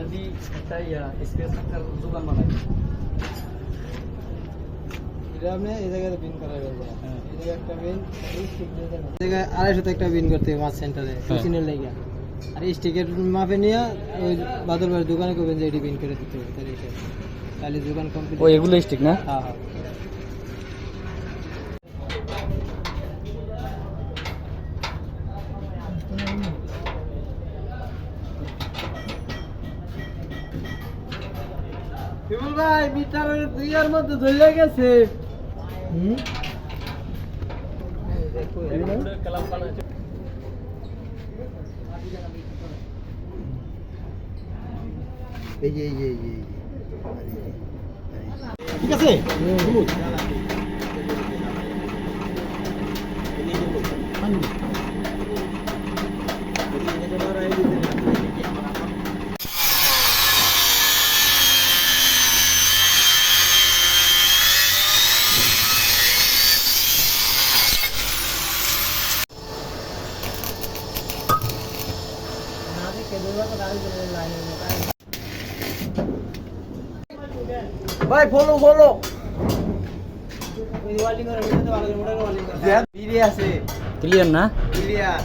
যদি একটা স্পেস একটা দোকান বানাই এটা আপনি এই জায়গায় বিন করা যাবে। হ্যাঁ। এই জায়গায় একটা বিন, এই স্টিক দিয়ে দেন। এই জায়গায় 250 একটা বিন করতে হবে মাছ সেন্টারে, মেশিনের লাগা। আর এই স্টিকের মাপে নিয়ে ওই বাদল ভাইয়ের দোকানে কবেন যে এটি বিন করে দিতে হবে তাহলে এটা তাহলে দোকান কমপ্লিট। ও এগুলো স্টিক না? হ্যাঁ হ্যাঁ। বিমল ভাই মিটারের 2 এর মধ্যে ধরে গেছে। দেখো কালাম বানাইছে। এই যে ঠিক আছে। ভাই ফলো ওই ওয়ালিং করে ভালো করে মোটা ওয়ালিং করে আছে ক্লিয়ার না? ক্লিয়ার।